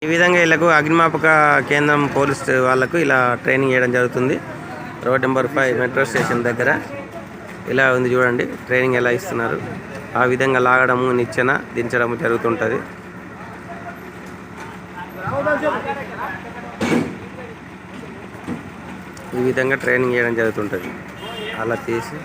ఈ విధంగా వీళ్ళకు అగ్నిమాపక కేంద్రం పోలీస్ వాళ్ళకు ఇలా ట్రైనింగ్ చేయడం జరుగుతుంది. రోడ్ నెంబర్ 5 మెట్రో స్టేషన్ దగ్గర ఇలా ఉంది చూడండి. ట్రైనింగ్ ఎలా ఇస్తున్నారు. ఆ విధంగా లాగడము, నిచ్చెన దించడము జరుగుతుంటుంది. ఈ విధంగా ట్రైనింగ్ చేయడం జరుగుతుంటుంది. అలా చేసి